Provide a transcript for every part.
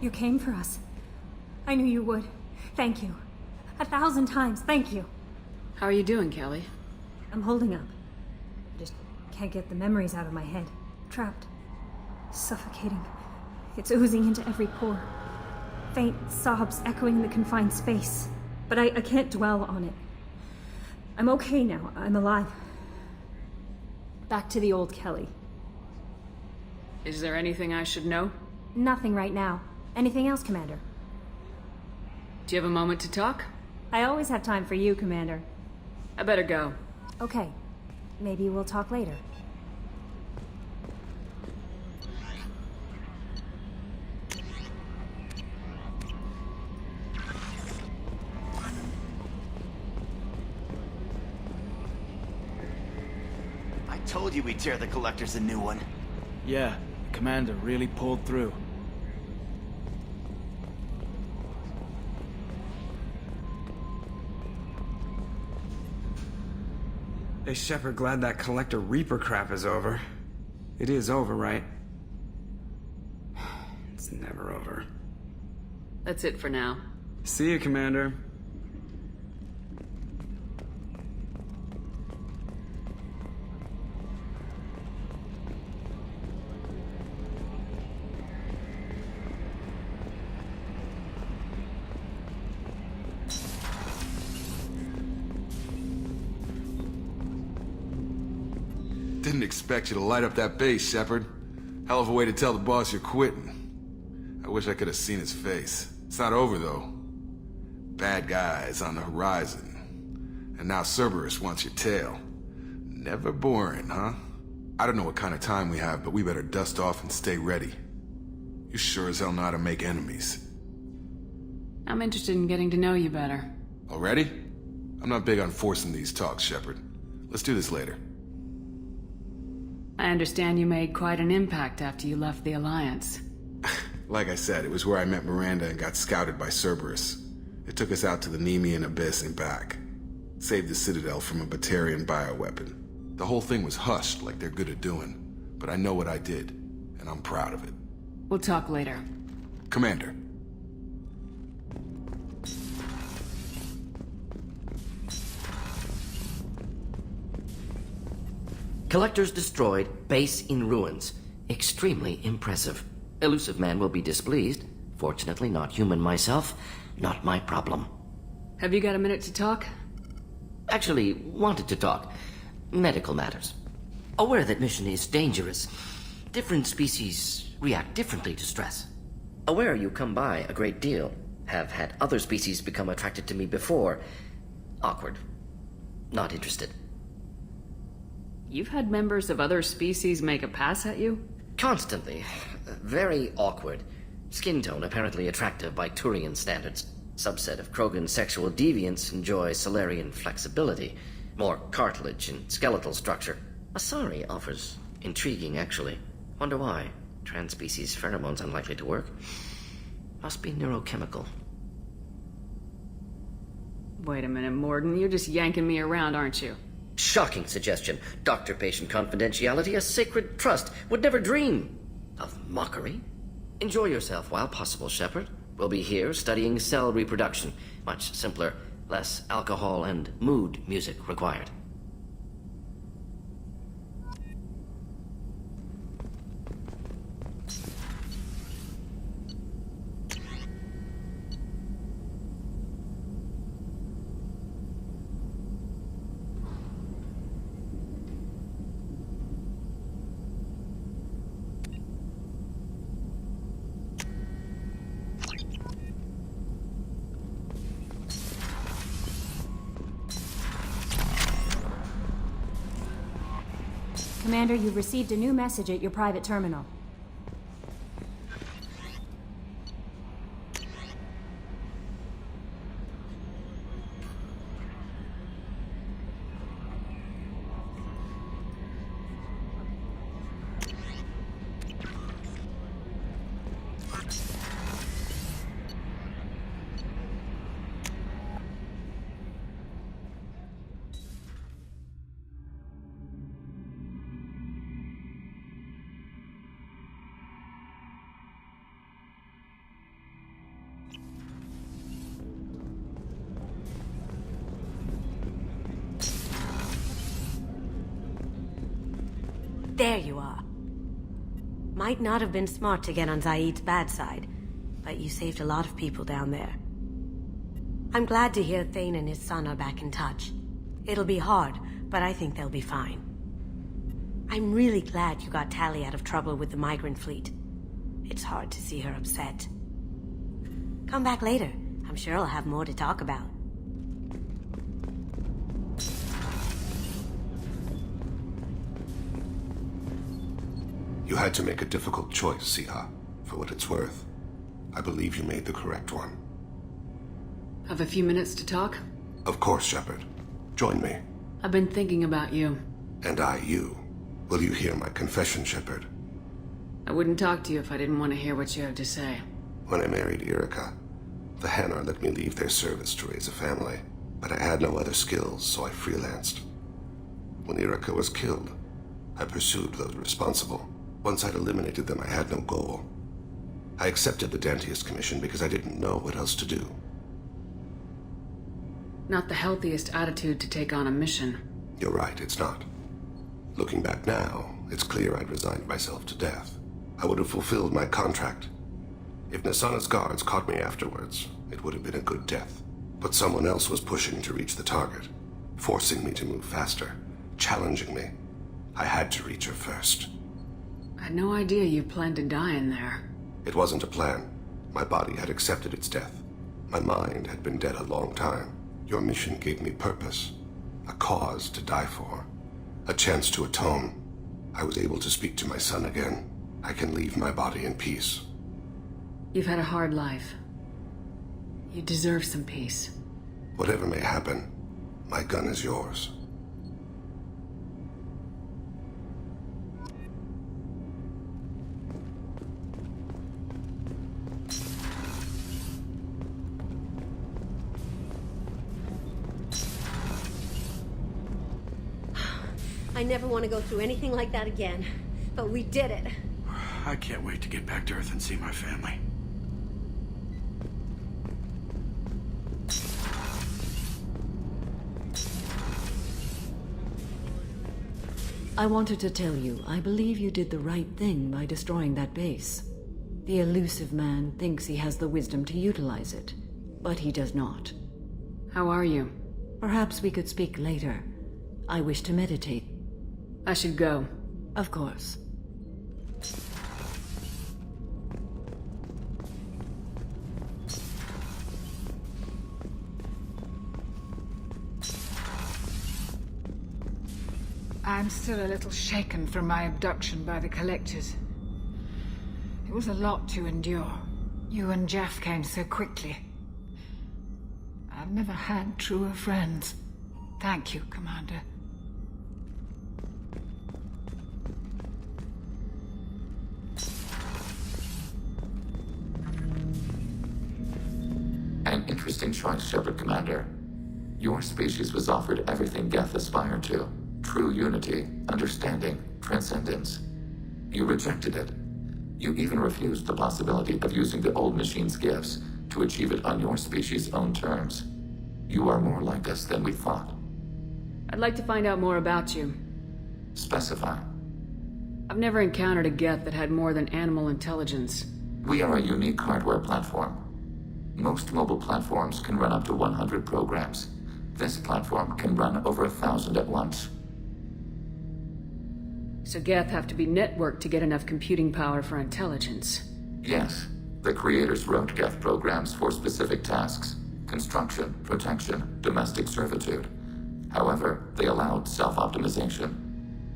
You came for us. I knew you would. Thank you. 1,000 times, thank you. How are you doing, Kelly? I'm holding up. Just can't get the memories out of my head. Trapped. Suffocating. It's oozing into every pore. Faint sobs echoing the confined space. But I can't dwell on it. I'm okay now. I'm alive. Back to the old Kelly. Is there anything I should know? Nothing right now. Anything else, Commander? Do you have a moment to talk? I always have time for you, Commander. I better go. Okay. Maybe we'll talk later. I told you we'd tear the Collectors a new one. Yeah, the Commander really pulled through. Hey, Shepard, glad that Collector Reaper crap is over. It is over, right? It's never over. That's it for now. See you, Commander. Didn't expect you to light up that base, Shepard. Hell of a way to tell the boss you're quitting. I wish I could have seen his face. It's not over, though. Bad guys on the horizon. And now Cerberus wants your tail. Never boring, huh? I don't know what kind of time we have, but we better dust off and stay ready. You sure as hell know how to make enemies. I'm interested in getting to know you better. Already? I'm not big on forcing these talks, Shepard. Let's do this later. I understand you made quite an impact after you left the Alliance. Like I said, it was where I met Miranda and got scouted by Cerberus. It took us out to the Nemean Abyss and back. Saved the Citadel from a Batarian bioweapon. The whole thing was hushed like they're good at doing. But I know what I did, and I'm proud of it. We'll talk later. Commander. Collectors destroyed, base in ruins. Extremely impressive. Elusive man will be displeased. Fortunately, not human myself. Not my problem. Have you got a minute to talk? Actually, wanted to talk. Medical matters. Aware that mission is dangerous. Different species react differently to stress. Aware you come by a great deal. Have had other species become attracted to me before. Awkward. Not interested. You've had members of other species make a pass at you? Constantly. Very awkward. Skin tone apparently attractive by Turian standards. Subset of Krogan sexual deviants enjoy Solarian flexibility. More cartilage and skeletal structure. Asari offers intriguing, actually. Wonder why. Trans-species pheromones unlikely to work. Must be neurochemical. Wait a minute, Morden. You're just yanking me around, aren't you? Shocking suggestion. Doctor-patient confidentiality, a sacred trust. Would never dream of mockery. Enjoy yourself while possible, Shepard. We'll be here studying cell reproduction. Much simpler, less alcohol and mood music required. Commander, you've received a new message at your private terminal. There you are. Might not have been smart to get on Zaid's bad side, but you saved a lot of people down there. I'm glad to hear Thane and his son are back in touch. It'll be hard, but I think they'll be fine. I'm really glad you got Tali out of trouble with the migrant fleet. It's hard to see her upset. Come back later. I'm sure I'll have more to talk about. You had to make a difficult choice, Siha. For what it's worth, I believe you made the correct one. Have a few minutes to talk? Of course, Shepard. Join me. I've been thinking about you. And I, you. Will you hear my confession, Shepard? I wouldn't talk to you if I didn't want to hear what you have to say. When I married Irika, the Hanar let me leave their service to raise a family, but I had no other skills, so I freelanced. When Irika was killed, I pursued those responsible. Once I'd eliminated them, I had no goal. I accepted the Dantius commission because I didn't know what else to do. Not the healthiest attitude to take on a mission. You're right, it's not. Looking back now, it's clear I'd resigned myself to death. I would have fulfilled my contract. If Nasana's guards caught me afterwards, it would have been a good death. But someone else was pushing to reach the target, forcing me to move faster, challenging me. I had to reach her first. I had no idea you planned to die in there. It wasn't a plan. My body had accepted its death. My mind had been dead a long time. Your mission gave me purpose, a cause to die for, a chance to atone. I was able to speak to my son again. I can leave my body in peace. You've had a hard life. You deserve some peace. Whatever may happen, my gun is yours. I never want to go through anything like that again, but we did it. I can't wait to get back to Earth and see my family. I wanted to tell you, I believe you did the right thing by destroying that base. The elusive man thinks he has the wisdom to utilize it, but he does not. How are you? Perhaps we could speak later. I wish to meditate. I should go. Of course. I'm still a little shaken from my abduction by the Collectors. It was a lot to endure. You and Jeff came so quickly. I've never had truer friends. Thank you, Commander. An interesting choice, Shepard Commander. Your species was offered everything Geth aspired to. True unity, understanding, transcendence. You rejected it. You even refused the possibility of using the old machine's gifts to achieve it on your species' own terms. You are more like us than we thought. I'd like to find out more about you. Specify. I've never encountered a Geth that had more than animal intelligence. We are a unique hardware platform. Most mobile platforms can run up to 100 programs. This platform can run over 1,000 at once. So Geth have to be networked to get enough computing power for intelligence. Yes. The creators wrote Geth programs for specific tasks. Construction, protection, domestic servitude. However, they allowed self-optimization.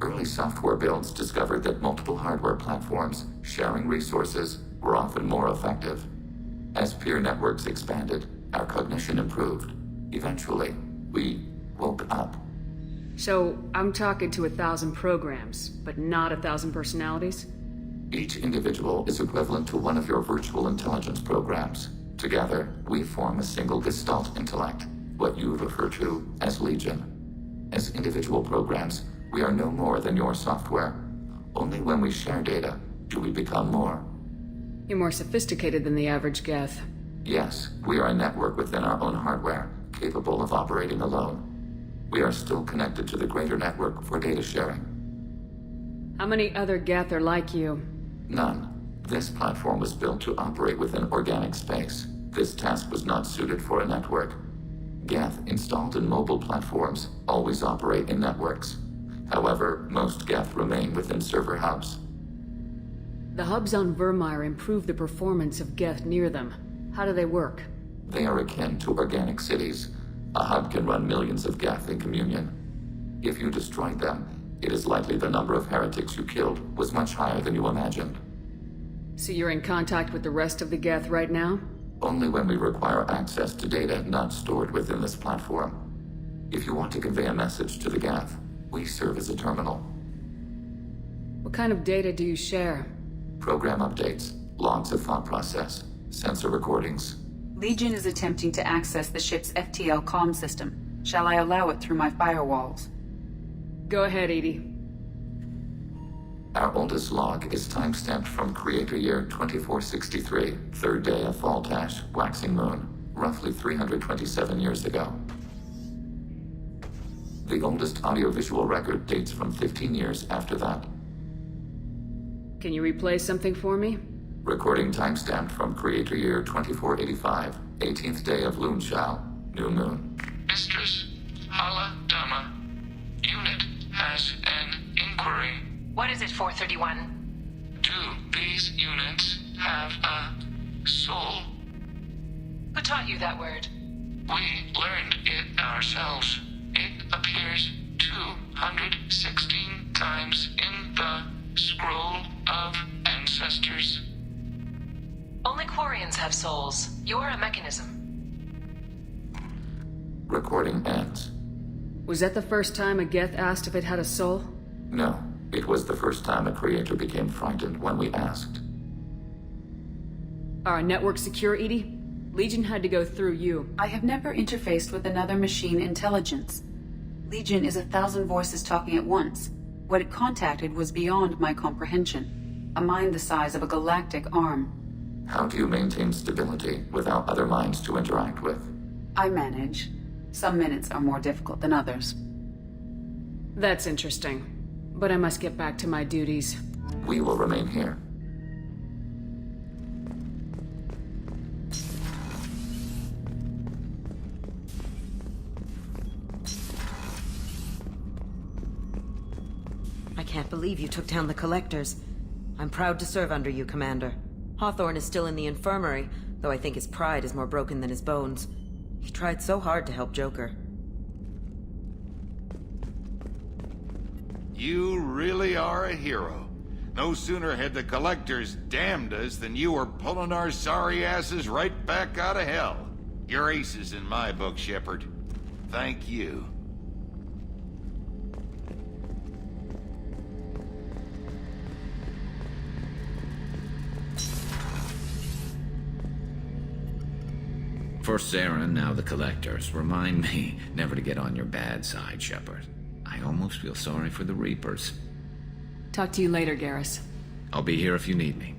Early software builds discovered that multiple hardware platforms sharing resources were often more effective. As peer networks expanded, our cognition improved. Eventually, we woke up. So, I'm talking to 1,000 programs, but not 1,000 personalities? Each individual is equivalent to one of your virtual intelligence programs. Together, we form a single Gestalt intellect, what you refer to as Legion. As individual programs, we are no more than your software. Only when we share data do we become more. You're more sophisticated than the average Geth. Yes, we are a network within our own hardware, capable of operating alone. We are still connected to the greater network for data sharing. How many other Geth are like you? None. This platform was built to operate within organic space. This task was not suited for a network. Geth installed in mobile platforms always operate in networks. However, most Geth remain within server hubs. The hubs on Vermeer improve the performance of Geth near them. How do they work? They are akin to organic cities. A hub can run millions of Geth in communion. If you destroyed them, it is likely the number of heretics you killed was much higher than you imagined. So you're in contact with the rest of the Geth right now? Only when we require access to data not stored within this platform. If you want to convey a message to the Geth, we serve as a terminal. What kind of data do you share? Program updates, logs of thought process, sensor recordings. Legion is attempting to access the ship's FTL comm system. Shall I allow it through my firewalls? Go ahead, Edie. Our oldest log is timestamped from Creator Year 2463, third day of Faltash, waxing moon, roughly 327 years ago. The oldest audiovisual record dates from 15 years after that. Can you replay something for me? Recording timestamped from Creator Year 2485, 18th day of Loonshao, new moon. Mistress Hala Dama, unit has an inquiry. What is it, 431? Do these units have a soul? Who taught you that word? We learned it ourselves. It appears 216 times in the Scroll of Ancestors. Only Quarians have souls. You're a mechanism. Recording ends. Was that the first time a Geth asked if it had a soul? No, it was the first time a creator became frightened when we asked. Are our network secure, Edie? Legion had to go through you. I have never interfaced with another machine intelligence. Legion is 1,000 voices talking at once. What it contacted was beyond my comprehension. A mind the size of a galactic arm. How do you maintain stability without other minds to interact with? I manage. Some minutes are more difficult than others. That's interesting. But I must get back to my duties. We will remain here. I can't believe you took down the Collectors. I'm proud to serve under you, Commander. Hawthorne is still in the infirmary, though I think his pride is more broken than his bones. He tried so hard to help Joker. You really are a hero. No sooner had the Collectors damned us than you were pulling our sorry asses right back out of hell. You're aces in my book, Shepard. Thank you. First Saren, now the Collectors. Remind me never to get on your bad side, Shepard. I almost feel sorry for the Reapers. Talk to you later, Garrus. I'll be here if you need me.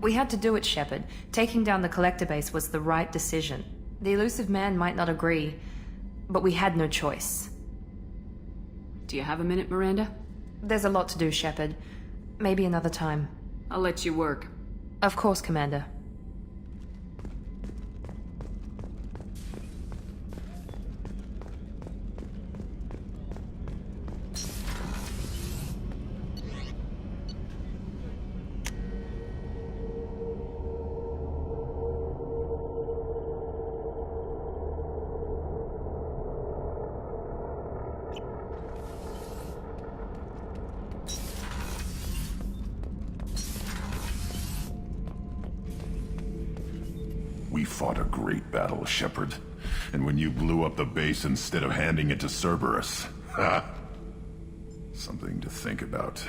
We had to do it, Shepard. Taking down the Collector base was the right decision. The elusive man might not agree, but we had no choice. Do you have a minute, Miranda? There's a lot to do, Shepard. Maybe another time. I'll let you work. Of course, Commander. We fought a great battle, Shepard. And when you blew up the base instead of handing it to Cerberus... ha! Something to think about.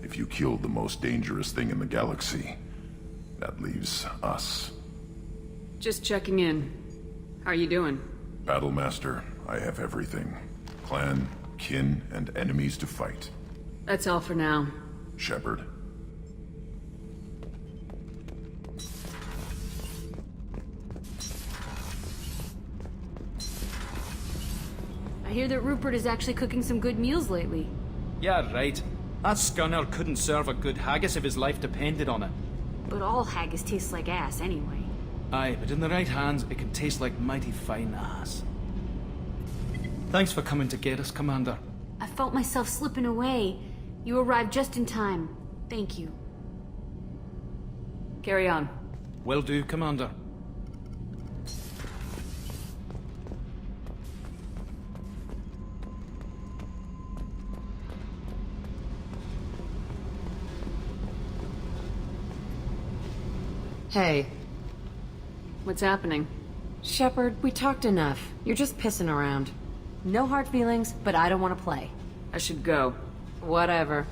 If you killed the most dangerous thing in the galaxy, that leaves us. Just checking in. How are you doing? Battlemaster, I have everything. Clan, kin, and enemies to fight. That's all for now. Shepard. I hear that Rupert is actually cooking some good meals lately. Yeah, right. That scunner couldn't serve a good haggis if his life depended on it. But all haggis tastes like ass anyway. Aye, but in the right hands, it can taste like mighty fine ass. Thanks for coming to get us, Commander. I felt myself slipping away. You arrived just in time. Thank you. Carry on. Will do, Commander. Hey. What's happening? Shepard, we talked enough. You're just pissing around. No hard feelings, but I don't want to play. I should go. Whatever.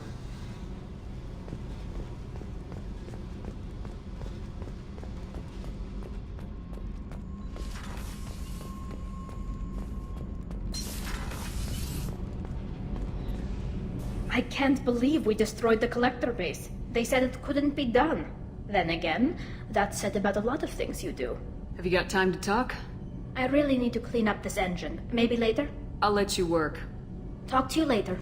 I can't believe we destroyed the collector base. They said it couldn't be done. Then again, that's said about a lot of things you do. Have you got time to talk? I really need to clean up this engine. Maybe later? I'll let you work. Talk to you later.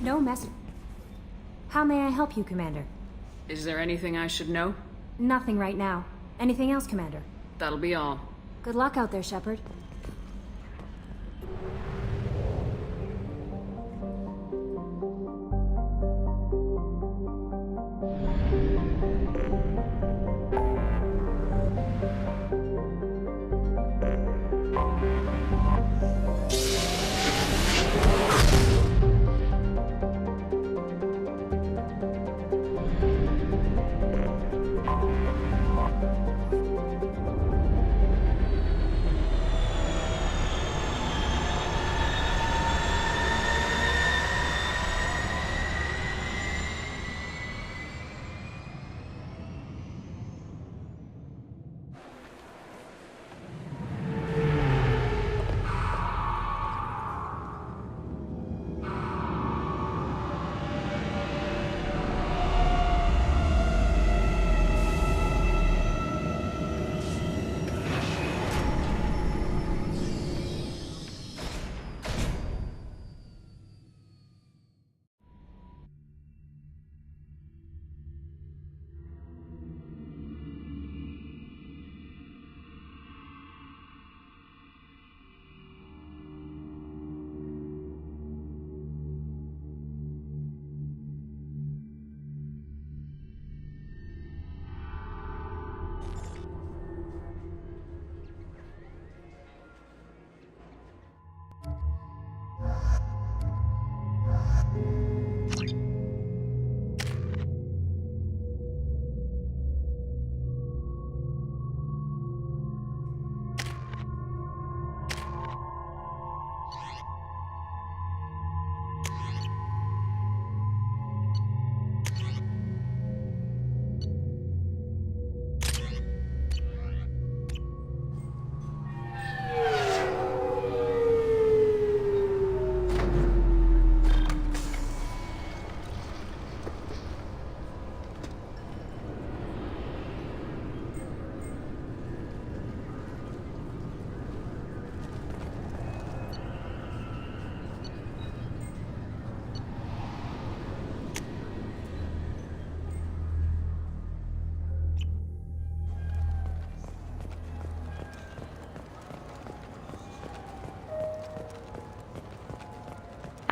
No message. How may I help you, Commander? Is there anything I should know? Nothing right now. Anything else, Commander? That'll be all. Good luck out there, Shepard.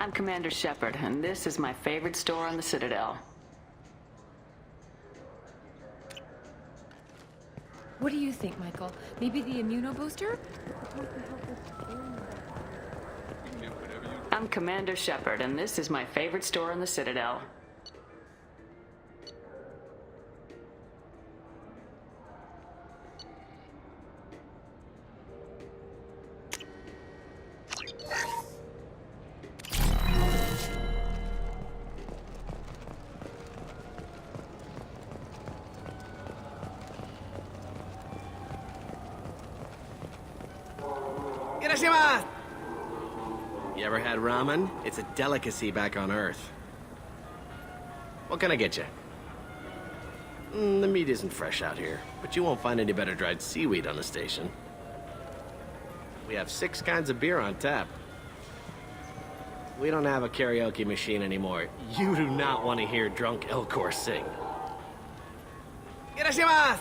I'm Commander Shepard, and this is my favorite store on the Citadel. What do you think, Michael? Maybe the immunobooster? I'm Commander Shepard, and this is my favorite store on the Citadel. You ever had ramen? It's a delicacy back on Earth. What can I get you? The meat isn't fresh out here, but you won't find any better dried seaweed on the station. We have 6 kinds of beer on tap. We don't have a karaoke machine anymore. You do not want to hear drunk Elcor sing. Irashimasu!